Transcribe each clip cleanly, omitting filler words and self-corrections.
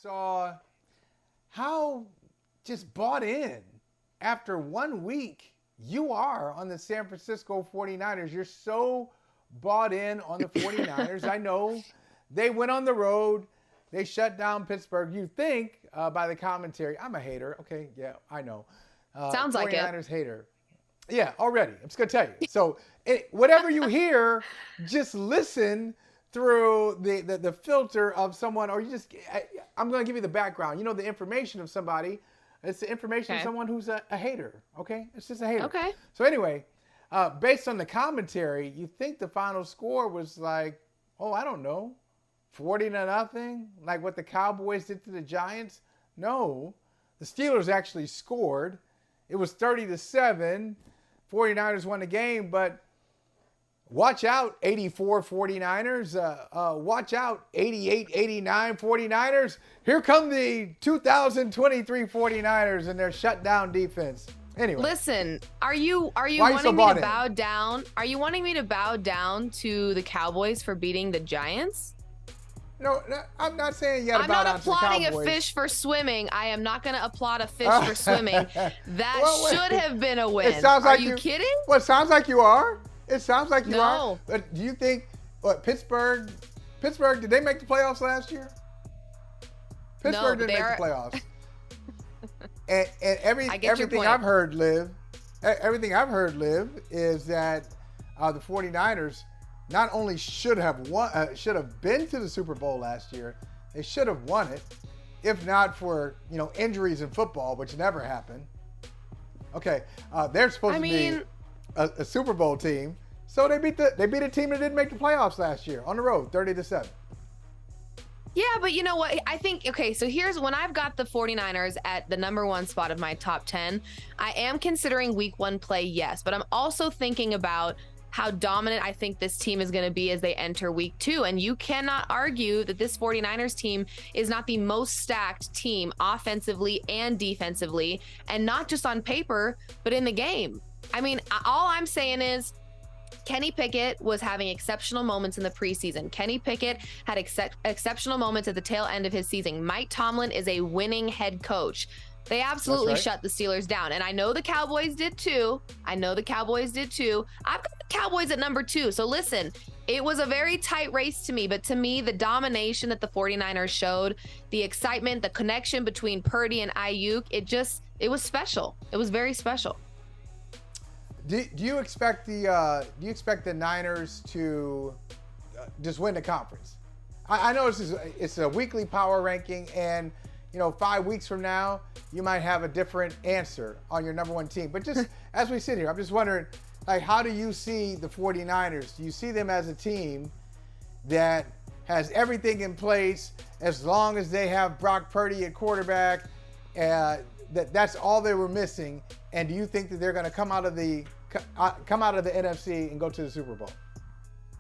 saw how just bought in after 1 week you are on the San Francisco 49ers. You're so bought in on the 49ers. I know they went on the road. They shut down Pittsburgh. You think by the commentary, I'm a hater. Okay, yeah, I know. Sounds like it. 49ers hater. Yeah, already. I'm just going to tell you. So whatever you hear, just listen through the filter of someone, or I'm going to give you the background. You know, the information of somebody. It's the information of someone who's a hater, okay? It's just a hater. Okay. So anyway, based on the commentary, you think the final score was like, I don't know, 40-0, like what the Cowboys did to the Giants? No, the Steelers actually scored. It was 30-7. 49ers won the game, but watch out, 84 49ers. Watch out, 88-89 49ers. Here come the 2023 49ers and their shutdown defense. Anyway. Listen, are you wanting me to bow down? Are you wanting me to bow down to the Cowboys for beating the Giants? No, I'm not saying you got to bow down to the Cowboys. I'm not applauding a fish for swimming. I am not going to applaud a fish for swimming. That should have been a win. Are you kidding? Well, it sounds like you are. It sounds like you are. But do you think Pittsburgh, did they make the playoffs last year? Pittsburgh didn't make the playoffs. and everything I've heard, Liv, is that the 49ers not only should have been to the Super Bowl last year, they should have won it, if not for injuries in football, which never happened. Okay, they're supposed to be a Super Bowl team, so they beat a team that didn't make the playoffs last year on the road, 30-7. Yeah, but you know what? I think, so here's when I've got the 49ers at the number one spot of my top 10. I am considering week one play, yes, but I'm also thinking about how dominant I think this team is going to be as they enter week two. And you cannot argue that this 49ers team is not the most stacked team offensively and defensively, and not just on paper, but in the game. I mean, all I'm saying is Kenny Pickett was having exceptional moments in the preseason. Kenny Pickett had exceptional moments at the tail end of his season. Mike Tomlin is a winning head coach. They absolutely shut the Steelers down. And I know the Cowboys did too. I've got the Cowboys at number 2. So listen, it was a very tight race to me. But to me, the domination that the 49ers showed, the excitement, the connection between Purdy and Ayuk, it was special. It was very special. Do you expect the Niners to just win the conference? I know it's a weekly power ranking, and 5 weeks from now, you might have a different answer on your number one team. But just as we sit here, I'm just wondering, how do you see the 49ers? Do you see them as a team that has everything in place as long as they have Brock Purdy at quarterback? That's all they were missing. And do you think that they're going to come out of the NFC and go to the Super Bowl?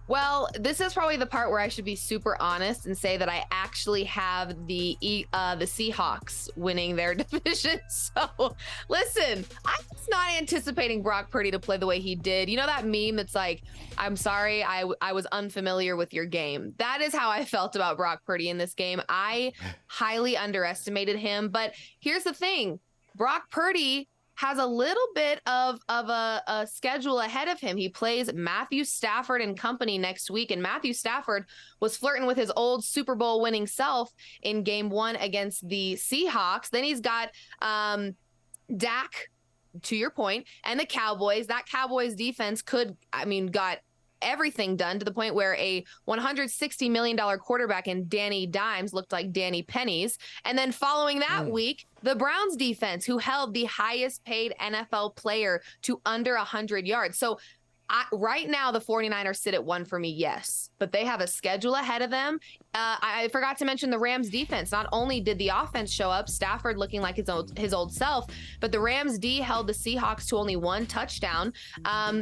Well, this is probably the part where I should be super honest and say that I actually have the Seahawks winning their division. So listen, I was not anticipating Brock Purdy to play the way he did. You know that meme that's like, I'm sorry, I was unfamiliar with your game. That is how I felt about Brock Purdy in this game. I highly underestimated him. But here's the thing, Brock Purdy has a little bit of a schedule ahead of him. He plays Matthew Stafford and company next week, and Matthew Stafford was flirting with his old Super Bowl winning self in game 1 against the Seahawks. Then he's got Dak, to your point, and the Cowboys. That Cowboys defense got everything done to the point where a $160 million quarterback in Danny Dimes looked like Danny Pennies. And then following that week, the Browns defense, who held the highest paid NFL player to under 100 yards. So right now, the 49ers sit at 1 for me, yes, but they have a schedule ahead of them. I forgot to mention the Rams defense. Not only did the offense show up, Stafford looking like his old self, but the Rams D held the Seahawks to only 1 touchdown.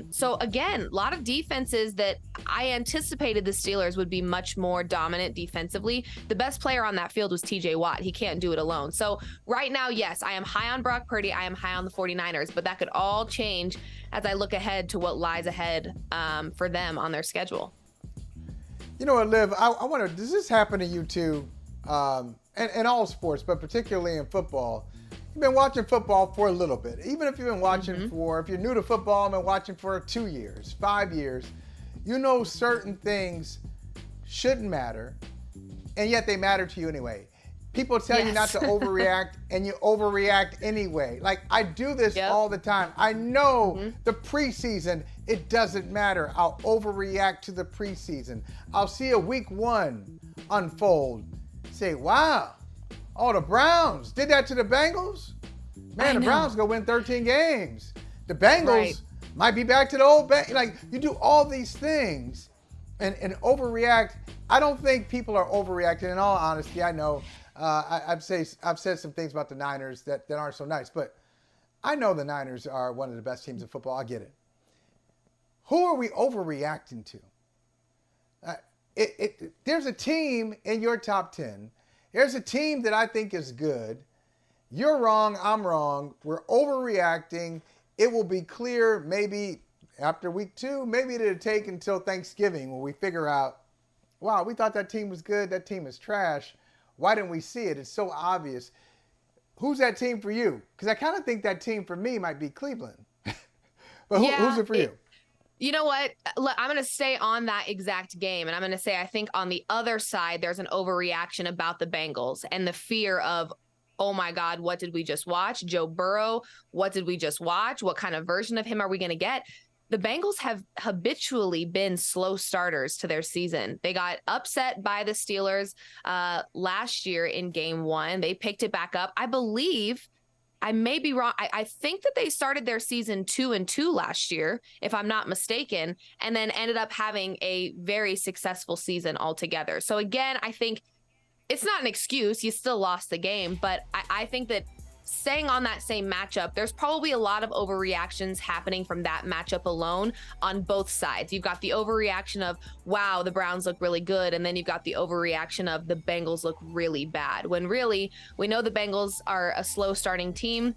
So again, a lot of defenses that I anticipated the Steelers would be much more dominant defensively. The best player on that field was TJ Watt. He can't do it alone. So right now, yes, I am high on Brock Purdy. I am high on the 49ers, but that could all change as I look ahead to what lies ahead for them on their schedule. You know what, Liv, I wonder, does this happen to you too? and all sports, but particularly in football, you've been watching football for a little bit. Even if you've been watching if you're new to football and been watching for 2 years, 5 years, you know certain things shouldn't matter, and yet they matter to you anyway. People tell you not to overreact, and you overreact anyway. Like, I do this all the time. I know the preseason, it doesn't matter. I'll overreact to the preseason. I'll see a week 1 unfold. Say, wow, oh, the Browns did that to the Bengals? Man, the Browns going to win 13 games. The Bengals might be back to the old Bengals. Like, you do all these things and overreact. I don't think people are overreacting. In all honesty, I know I've said some things about the Niners that aren't so nice, but I know the Niners are one of the best teams in football. I get it. Who are we overreacting to? There's a team in your top 10. There's a team that I think is good. You're wrong. I'm wrong. We're overreacting. It will be clear maybe after week 2. Maybe it'll take until Thanksgiving when we figure out, wow, we thought that team was good. That team is trash. Why didn't we see it? It's so obvious. Who's that team for you? Because I kind of think that team for me might be Cleveland. But who's it for you? You know what? I'm going to stay on that exact game. And I'm going to say, I think on the other side, there's an overreaction about the Bengals and the fear of, oh my God, what did we just watch? Joe Burrow, what did we just watch? What kind of version of him are we going to get? The Bengals have habitually been slow starters to their season. They got upset by the Steelers last year in game 1. They picked it back up. I believe, I may be wrong, I think that they started their season 2-2 last year, if I'm not mistaken, and then ended up having a very successful season altogether. So again, I think it's not an excuse. You still lost the game, but I think that staying on that same matchup, there's probably a lot of overreactions happening from that matchup alone on both sides. You've got the overreaction of, wow, the Browns look really good. And then you've got the overreaction of the Bengals look really bad. When really, we know the Bengals are a slow starting team.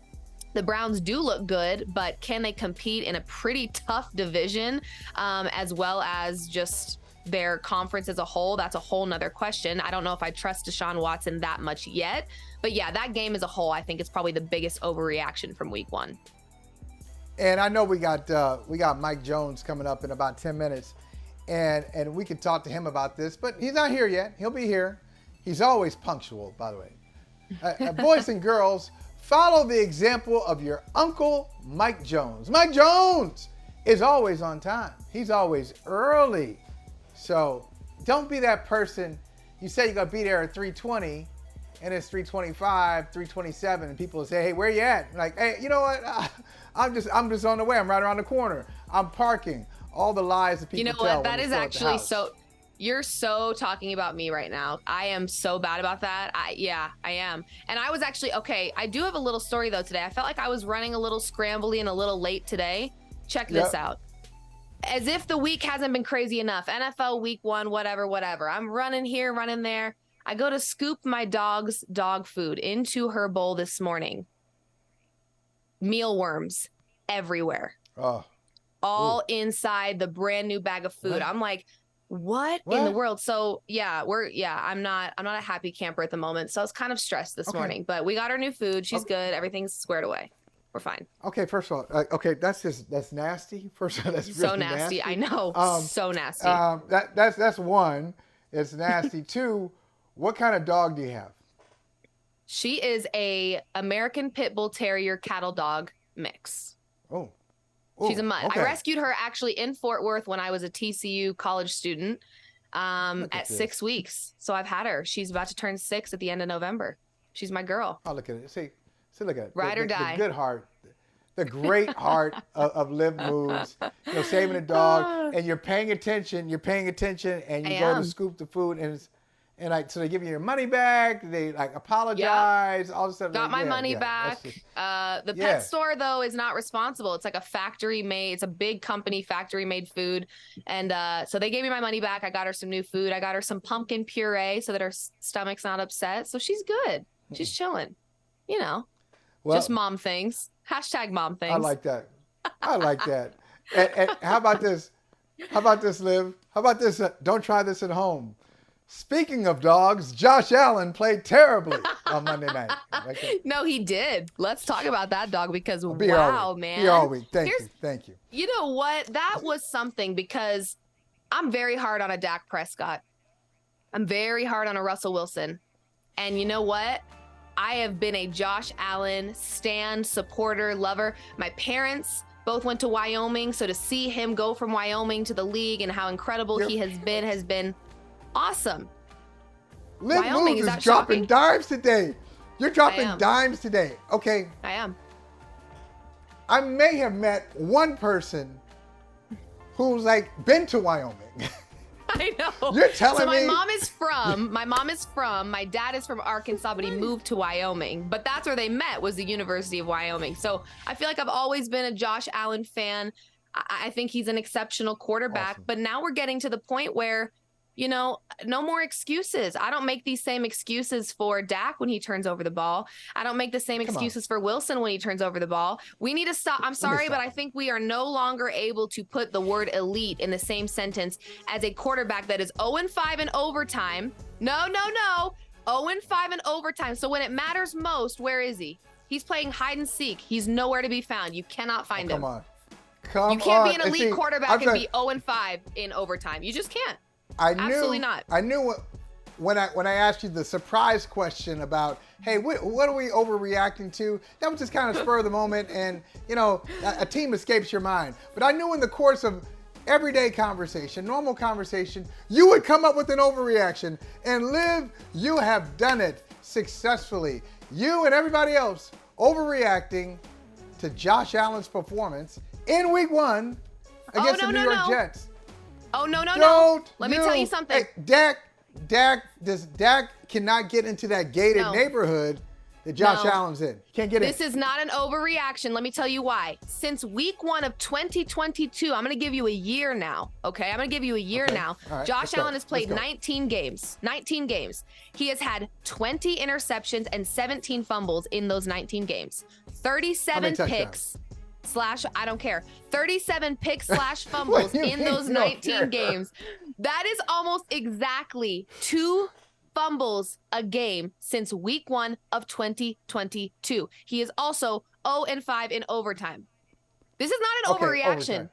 The Browns do look good, but can they compete in a pretty tough division, as well as just their conference as a whole? That's a whole nother question. I don't know if I trust Deshaun Watson that much yet, but yeah, that game as a whole, I think it's probably the biggest overreaction from week 1. And I know we got Mike Jones coming up in about 10 minutes, and we could talk to him about this, but he's not here yet. He'll be here. He's always punctual, by the way. Boys and girls, follow the example of your Uncle Mike Jones. Mike Jones is always on time. He's always early. So don't be that person. You say you're going to be there at 3:20 and it's 3:25, 3:27, and people will say, hey, where you at? Like, hey, you know what? I'm just on the way. I'm right around the corner. I'm parking. All the lies that people tell. You know what? That is actually so. You're so talking about me right now. I am so bad about that. I am. And I was actually, okay, I do have a little story though today. I felt like I was running a little scrambly and a little late today. Check this out. As if the week hasn't been crazy enough. NFL week 1, whatever. I'm running here, running there. I go to scoop my dog's dog food into her bowl this morning. Mealworms everywhere. Oh. All inside the brand new bag of food. What? I'm like, what in the world? So I'm not a happy camper at the moment. So I was kind of stressed this morning, but we got our new food. She's good. Everything's squared away. We're fine. Okay, first of all, that's nasty. First of all, that's really so nasty. I know, so nasty. That's one. It's nasty. 2, what kind of dog do you have? She is a American Pit Bull Terrier cattle dog mix. Oh, she's a mutt. Okay. I rescued her actually in Fort Worth when I was a TCU college student at 6 weeks. So I've had her. She's about to turn 6 at the end of November. She's my girl. Oh, look at it. See, look at it. Ride or die. The good heart, the great heart of Liv Moods. You know, saving a dog, and you're paying attention. And you go to scoop the food, so they give you your money back. They apologize. All this stuff. Got my money back. The pet store though is not responsible. It's like a factory made. It's a big company, factory made food, and so they gave me my money back. I got her some new food. I got her some pumpkin puree so that her stomach's not upset. So she's good. She's chilling. You know. Well, just mom things. # mom things. I like that. And how about this? Liv? How about this? Don't try this at home. Speaking of dogs, Josh Allen played terribly on Monday night. Right. No, he did. Let's talk about that dog because Be here wow, all week. man. Be here all week. Thank you. You know what? That was something because I'm very hard on a Dak Prescott. I'm very hard on a Russell Wilson. And you know what? I have been a Josh Allen stan, supporter, lover. My parents both went to Wyoming, so to see him go from Wyoming to the league and how incredible he has been awesome. Liv Wyoming, Moods is is that dropping shocking? dimes today. You're dropping I am. dimes today. Okay. I am. I may have met one person who's like been to Wyoming. I know. You're telling so me. My dad is from Arkansas, but he moved to Wyoming. But that's where they met, was the University of Wyoming. So I feel like I've always been a Josh Allen fan. I think he's an exceptional quarterback. Awesome. But now we're getting to the point where, you know, no more excuses. I don't make these same excuses for Dak when he turns over the ball. I don't make the same excuses for Wilson when he turns over the ball. We need to stop. I'm sorry, but I think we are no longer able to put the word elite in the same sentence as a quarterback that is 0-5 in overtime. No. 0-5 in overtime. So when it matters most, where is he? He's playing hide and seek. He's nowhere to be found. You cannot find him. Come on. You can't be an elite quarterback and be 0-5 in overtime. You just can't. Absolutely not. I knew when I asked you the surprise question about, hey, what are we overreacting to? That was just kind of spur of the moment, and you know, a team escapes your mind. But I knew in the course of everyday conversation, normal conversation, you would come up with an overreaction. And Liv, you have done it successfully. You and everybody else overreacting to Josh Allen's performance in Week 1 against the New York Jets. Oh, no. Let me tell you something. Hey, Dak cannot get into that gated neighborhood that Josh Allen's in. He can't get in. This is not an overreaction. Let me tell you why. Since Week 1 of 2022, I'm going to give you a year now, okay? I'm going to give you a year now. Right, Josh Allen has played 19 games. 19 games. He has had 20 interceptions and 17 fumbles in those 19 games. 37 picks. I don't care. 37 picks / fumbles in those 19 games. That is almost exactly 2 fumbles a game since Week 1 of 2022. He is also 0-5 in overtime. This is not an overreaction.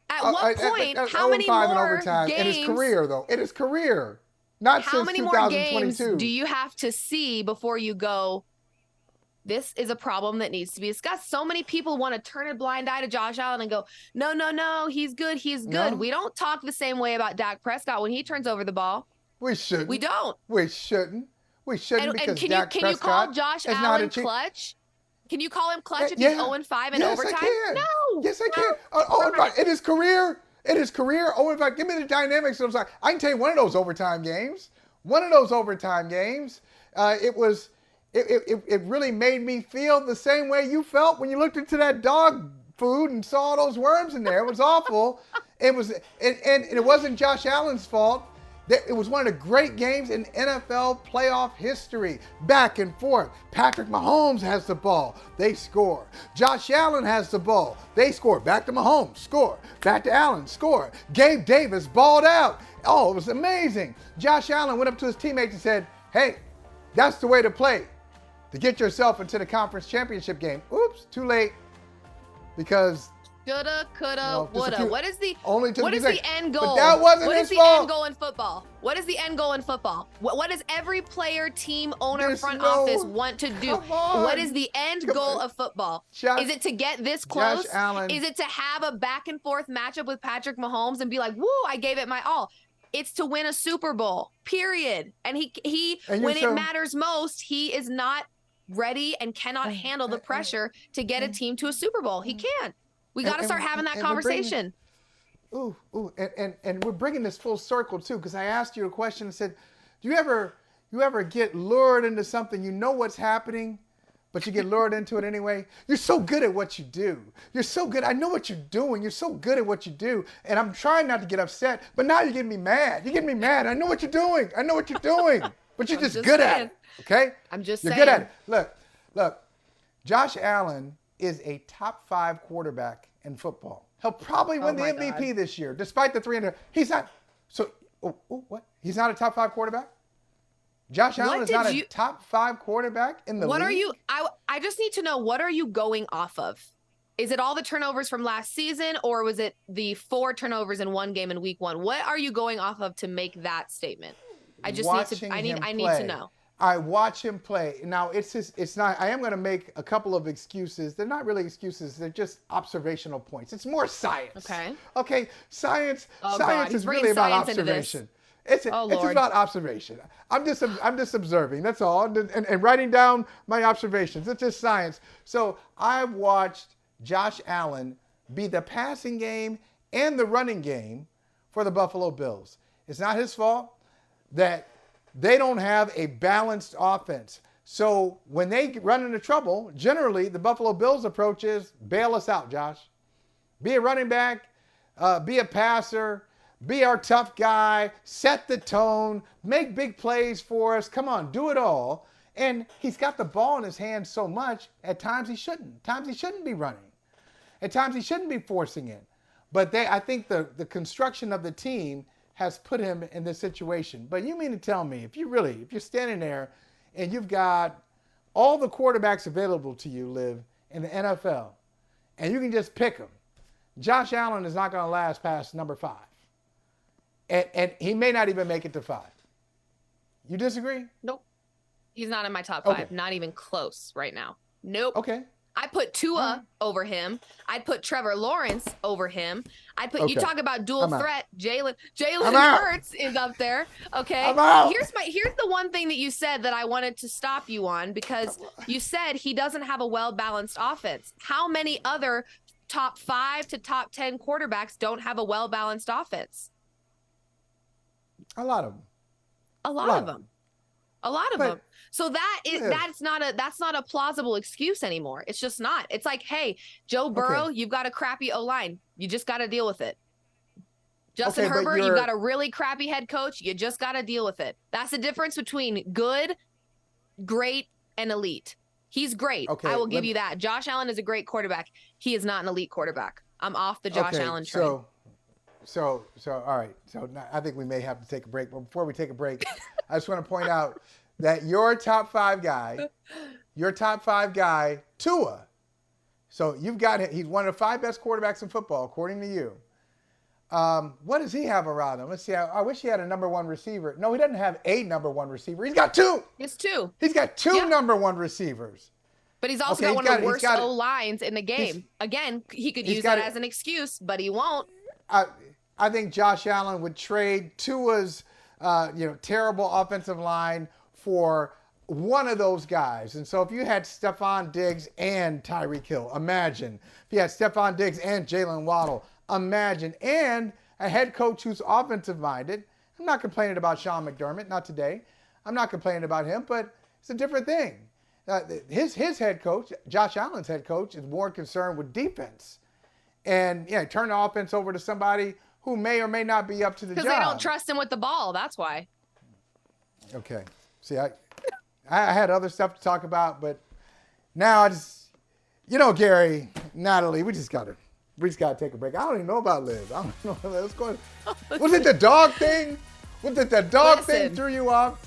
At what point, how many more games? In his career, though. In his career. Not since 2022. How many more games do you have to see before you go, this is a problem that needs to be discussed? So many people want to turn a blind eye to Josh Allen and go, no, he's good. No. We don't talk the same way about Dak Prescott when he turns over the ball. We shouldn't. We don't. We shouldn't because and can you call Josh Allen clutch? Can you call him clutch if he's 0-5 in overtime? I can. No. Yes, I can. 0-5 in his career. 0-5. Give me the dynamics. I can tell you one of those overtime games. It really made me feel the same way you felt when you looked into that dog food and saw those worms in there. It was awful. And it wasn't Josh Allen's fault. It was one of the great games in NFL playoff history. Back and forth. Patrick Mahomes has the ball. They score. Josh Allen has the ball. They score. Back to Mahomes. Score. Back to Allen. Score. Gabe Davis balled out. Oh, it was amazing. Josh Allen went up to his teammates and said, hey, that's the way to play to get yourself into the conference championship game. Oops, too late. Because shoulda, coulda, woulda. What is the end goal? But that wasn't his fault. What is the end goal in football? What is the end goal in football? What does every player, team, owner, front office want to do? What is the end goal of football? Is it to get this close? Is it to have a back and forth matchup with Patrick Mahomes and be like, woo, I gave it my all? It's to win a Super Bowl, period. And he when it matters most, he is not ready and cannot handle the pressure to get a team to a Super Bowl. He can't. We got to start having that conversation. And we're bringing this full circle too, because I asked you a question and said, do you ever get lured into something, you know what's happening, but you get lured into it anyway? You're so good at what you do. You're so good. I know what you're doing. You're so good at what you do. And I'm trying not to get upset, but now you're getting me mad. You're getting me mad. I know what you're doing. But you're just good at it. Okay? I'm just saying. You're good at it. Look. Josh Allen is a top 5 quarterback in football. He'll probably win the MVP this year, despite the 300. He's not. So What? He's not a top 5 quarterback? Josh Allen is not a top 5 quarterback in the league? What are you? I just need to know, what are you going off of? Is it all the turnovers from last season, or was it the 4 turnovers in one game in week 1? What are you going off of to make that statement? I just I need to know. I watch him play. Now it's not, I am going to make a couple of excuses. They're not really excuses. They're just observational points. It's more science. Okay. Science is really about observation. It's about observation. I'm just observing. That's all. And writing down my observations. It's just science. So I've watched Josh Allen be the passing game and the running game for the Buffalo Bills. It's not his fault that they don't have a balanced offense. So when they run into trouble, generally the Buffalo Bills approach is bail us out, Josh. Be a running back, be a passer, be our tough guy, set the tone, make big plays for us. Come on, do it all. And he's got the ball in his hands so much, at times he shouldn't. At times he shouldn't be running. At times he shouldn't be forcing it. But I think the construction of the team has put him in this situation. But you mean to tell me, if you're standing there and you've got all the quarterbacks available to you, Liv, in the NFL, and you can just pick them, Josh Allen is not going to last past number 5. And he may not even make it to 5. You disagree? Nope. He's not in my top 5. Okay. Not even close right now. Nope. Okay. I put Tua over him. I'd put Trevor Lawrence over him. I'd put, you talk about dual threat. Jalen Hurts is up there. Okay. Here's the one thing that you said that I wanted to stop you on, because you said he doesn't have a well-balanced offense. How many other top 5 to top 10 quarterbacks don't have a well-balanced offense? A lot of them. A lot of them. So that's not a plausible excuse anymore. It's just not. It's like, hey, Joe Burrow, you've got a crappy O-line. You just got to deal with it. Justin Herbert, you've got a really crappy head coach. You just got to deal with it. That's the difference between good, great, and elite. He's great. I will give you that. Josh Allen is a great quarterback. He is not an elite quarterback. I'm off the Josh Allen train. So, all right. So now I think we may have to take a break. But before we take a break, I just want to point out that your top 5 guy, Tua. So you've got him. He's one of the 5 best quarterbacks in football, according to you. What does he have around him? Let's see. I wish he had a number 1 receiver. No, he doesn't have a number 1 receiver. He's got 2. It's 2. He's got 2 number 1 receivers. But he's also got one of the worst O-lines in the game. Again, he could use that as an excuse, but he won't. I think Josh Allen would trade Tua's terrible offensive line for one of those guys. And so if you had Stephon Diggs and Tyreek Hill, imagine. If you had Stephon Diggs and Jalen Waddle, imagine. And a head coach who's offensive-minded. I'm not complaining about Sean McDermott, not today. I'm not complaining about him, but it's a different thing. His head coach, Josh Allen's head coach, is more concerned with defense. And, turn the offense over to somebody who may or may not be up to the job. Because they don't trust him with the ball. That's why. Okay. See, I had other stuff to talk about, but now I just, Gary, Natalie, we just gotta take a break. I don't even know about Liv. I don't know what's going on. Was it the dog thing? Was it the dog thing threw you off?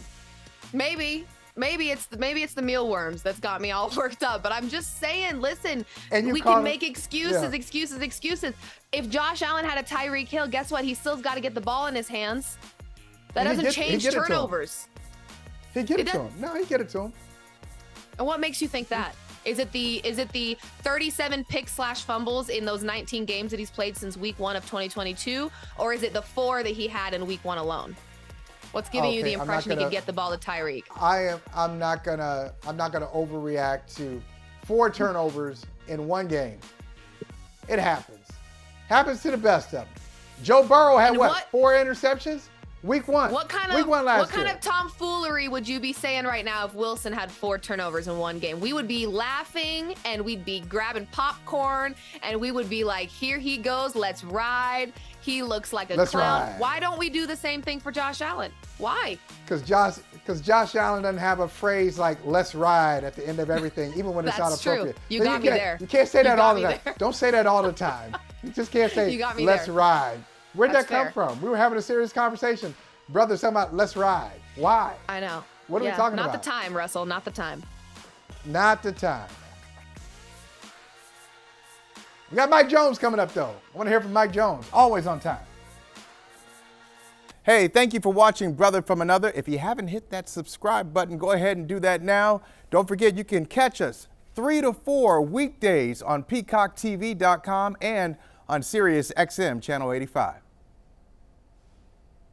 Maybe it's the mealworms that's got me all worked up. But I'm just saying, listen, we can make excuses. If Josh Allen had a Tyreek Hill, guess what? He still's got to get the ball in his hands. That doesn't change turnovers. He get it to him. No, he get it to him. And what makes you think that? Is it the 37 picks/fumbles in those 19 games that he's played since week 1 of 2022, or is it the 4 that he had in week 1 alone? What's giving you the impression he can get the ball to Tyreek? I'm not gonna overreact to 4 turnovers in one game. It happens. Happens to the best of them. Joe Burrow had 4 interceptions? Week 1. What kind of tomfoolery would you be saying right now if Wilson had 4 turnovers in one game? We would be laughing and we'd be grabbing popcorn and we would be like, here he goes, let's ride. He looks like a clown. Ride. Why don't we do the same thing for Josh Allen? Why? Because Josh Allen doesn't have a phrase like "let's ride" at the end of everything, even when it's not appropriate. True. You got me there. You can't say that all the time. Don't say that all the time. You just can't say "let's ride." Where'd that come from? We were having a serious conversation. Brother's talking about let's ride. Why? I know. What are we talking about? Not the time, Russell. Not the time. Not the time. We got Mike Jones coming up, though. I want to hear from Mike Jones. Always on time. Hey, thank you for watching Brother from Another. If you haven't hit that subscribe button, go ahead and do that now. Don't forget, you can catch us 3 to 4 weekdays on PeacockTV.com and on Sirius XM Channel 85.